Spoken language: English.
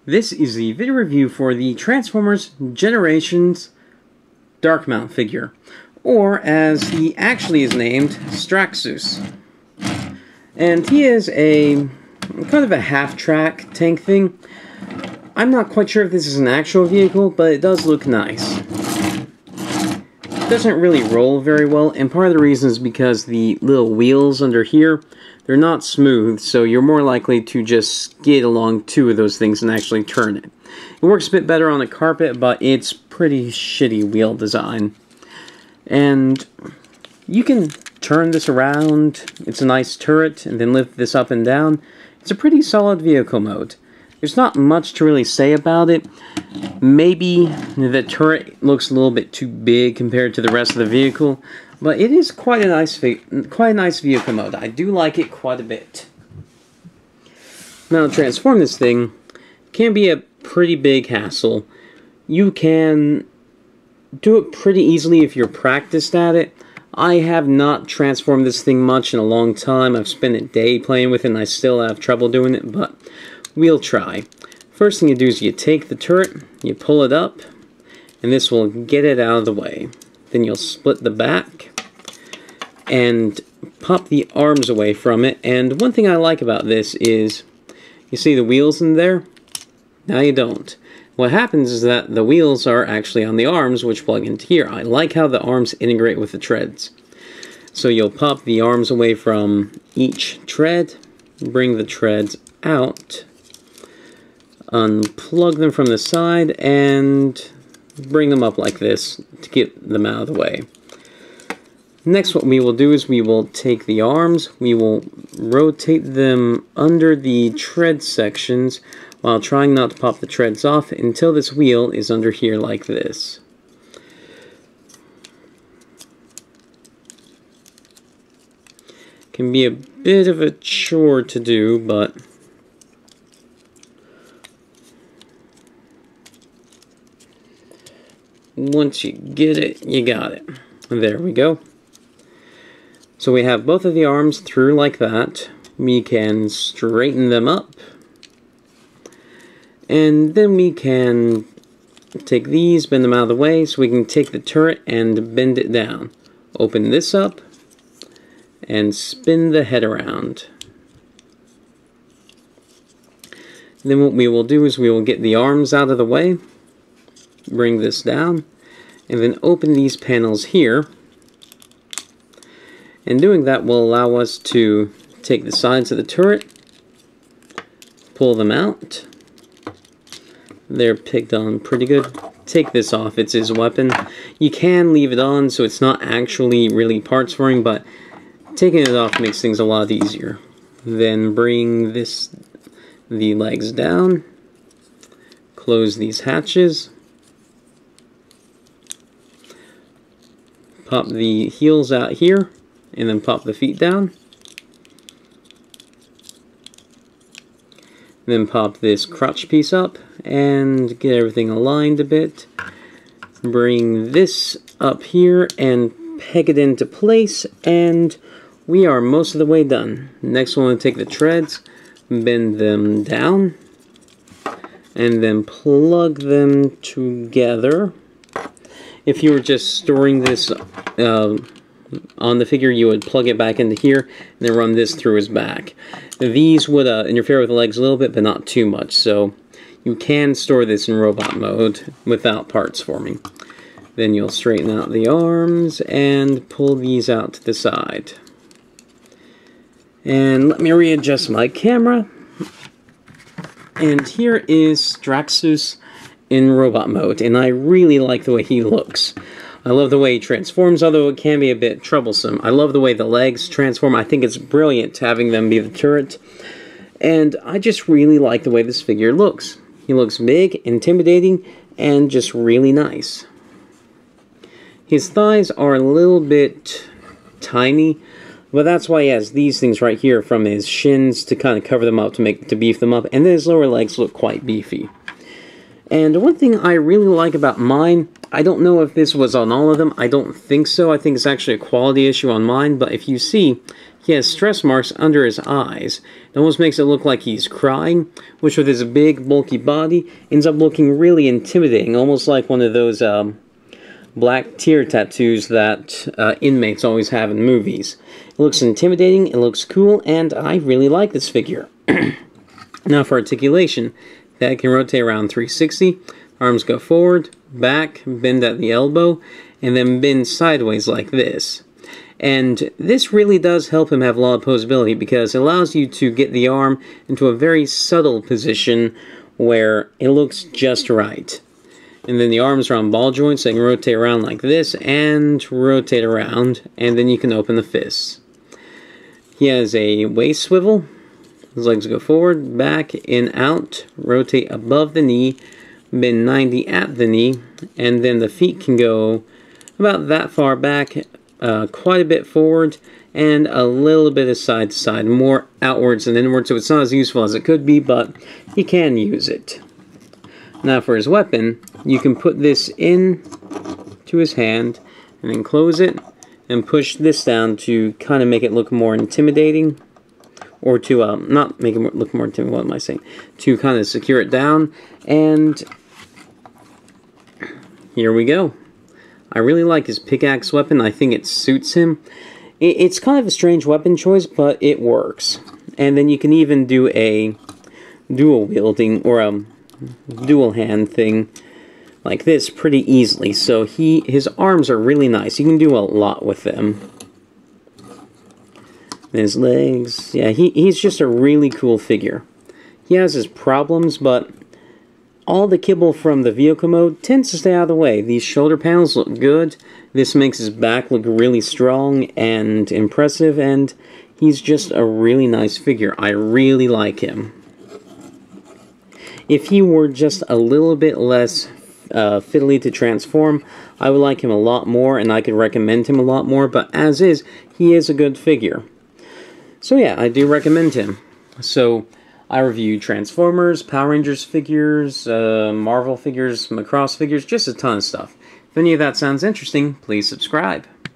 This is the video review for the Transformers Generations Darkmount figure, or as he actually is named, Straxus. And he is a kind of a half-track tank thing. I'm not quite sure if this is an actual vehicle, but it does look nice. It doesn't really roll very well, and part of the reason is because the little wheels under here, they're not smooth, so you're more likely to just skid along two of those things and actually turn it. It works a bit better on the carpet, but it's pretty shitty wheel design. And you can turn this around, it's a nice turret, and then lift this up and down. It's a pretty solid vehicle mode. There's not much to really say about it. Maybe the turret looks a little bit too big compared to the rest of the vehicle, but it is quite a nice vehicle mode. I do like it quite a bit. Now, to transform this thing can be a pretty big hassle. You can do it pretty easily if you're practiced at it. I have not transformed this thing much in a long time. I've spent a day playing with it and I still have trouble doing it, but we'll try. First thing you do is you take the turret, you pull it up, and this will get it out of the way. Then you'll split the back and pop the arms away from it. And one thing I like about this is, you see the wheels in there? Now you don't. What happens is that the wheels are actually on the arms, which plug into here. I like how the arms integrate with the treads. So you'll pop the arms away from each tread, bring the treads out, unplug them from the side, and bring them up like this to get them out of the way. Next, what we will do is we will take the arms, we will rotate them under the tread sections while trying not to pop the treads off until this wheel is under here like this. Can be a bit of a chore to do, but once you get it, you got it. There we go. So we have both of the arms through like that. We can straighten them up. And then we can take these, bend them out of the way, so we can take the turret and bend it down. Open this up, and spin the head around. Then what we will do is we will get the arms out of the way, bring this down, and then open these panels here. And doing that will allow us to take the sides of the turret, pull them out. They're picked on pretty good. Take this off, it's his weapon. You can leave it on so it's not actually really parts for him, but taking it off makes things a lot easier. Then bring the legs down, close these hatches, pop the heels out here, and then pop the feet down. Then pop this crotch piece up and get everything aligned a bit. Bring this up here and peg it into place, and we are most of the way done. Next, we'll take the treads, bend them down, and then plug them together. If you were just storing this on the figure, you would plug it back into here and then run this through his back. These would interfere with the legs a little bit, but not too much, so you can store this in robot mode without parts forming. Then you'll straighten out the arms and pull these out to the side. And let me readjust my camera. And here is Straxus in robot mode, and I really like the way he looks. I love the way he transforms, although it can be a bit troublesome. I love the way the legs transform. I think it's brilliant having them be the turret. And I just really like the way this figure looks. He looks big, intimidating, and just really nice. His thighs are a little bit tiny, but that's why he has these things right here from his shins to kind of cover them up, to beef them up, and then his lower legs look quite beefy. And one thing I really like about mine, I don't know if this was on all of them, I don't think so, I think it's actually a quality issue on mine, but if you see, he has stress marks under his eyes, It almost makes it look like he's crying, which with his big, bulky body, ends up looking really intimidating, almost like one of those black tear tattoos that inmates always have in movies. It looks intimidating, it looks cool, and I really like this figure. Now for articulation, that can rotate around 360, arms go forward, back, bend at the elbow, and then bend sideways like this. And this really does help him have a lot of posability because it allows you to get the arm into a very subtle position where it looks just right. And then the arms are on ball joints, so they can rotate around like this and rotate around, and then you can open the fists. He has a waist swivel. His legs go forward, back, in, out, rotate above the knee, bend 90 at the knee, and then the feet can go about that far back, quite a bit forward, and a little bit of side to side, more outwards than inwards, so it's not as useful as it could be, but you can use it. Now for his weapon, you can put this in to his hand, and then close it, and push this down to kind of make it look more intimidating, or to, not make it look more intimidating, what am I saying, to kind of secure it down, and here we go. I really like his pickaxe weapon. I think it suits him. It's kind of a strange weapon choice, but it works. And then you can even do a dual wielding or a dual hand thing like this pretty easily. So his arms are really nice. You can do a lot with them. And his legs, yeah, he's just a really cool figure. He has his problems, but all the kibble from the vehicle mode tends to stay out of the way. These shoulder panels look good. This makes his back look really strong and impressive, and he's just a really nice figure. I really like him. If he were just a little bit less fiddly to transform, I would like him a lot more, and I could recommend him a lot more, but as is, he is a good figure. So yeah, I do recommend him. So I review Transformers, Power Rangers figures, Marvel figures, Macross figures, just a ton of stuff. If any of that sounds interesting, please subscribe.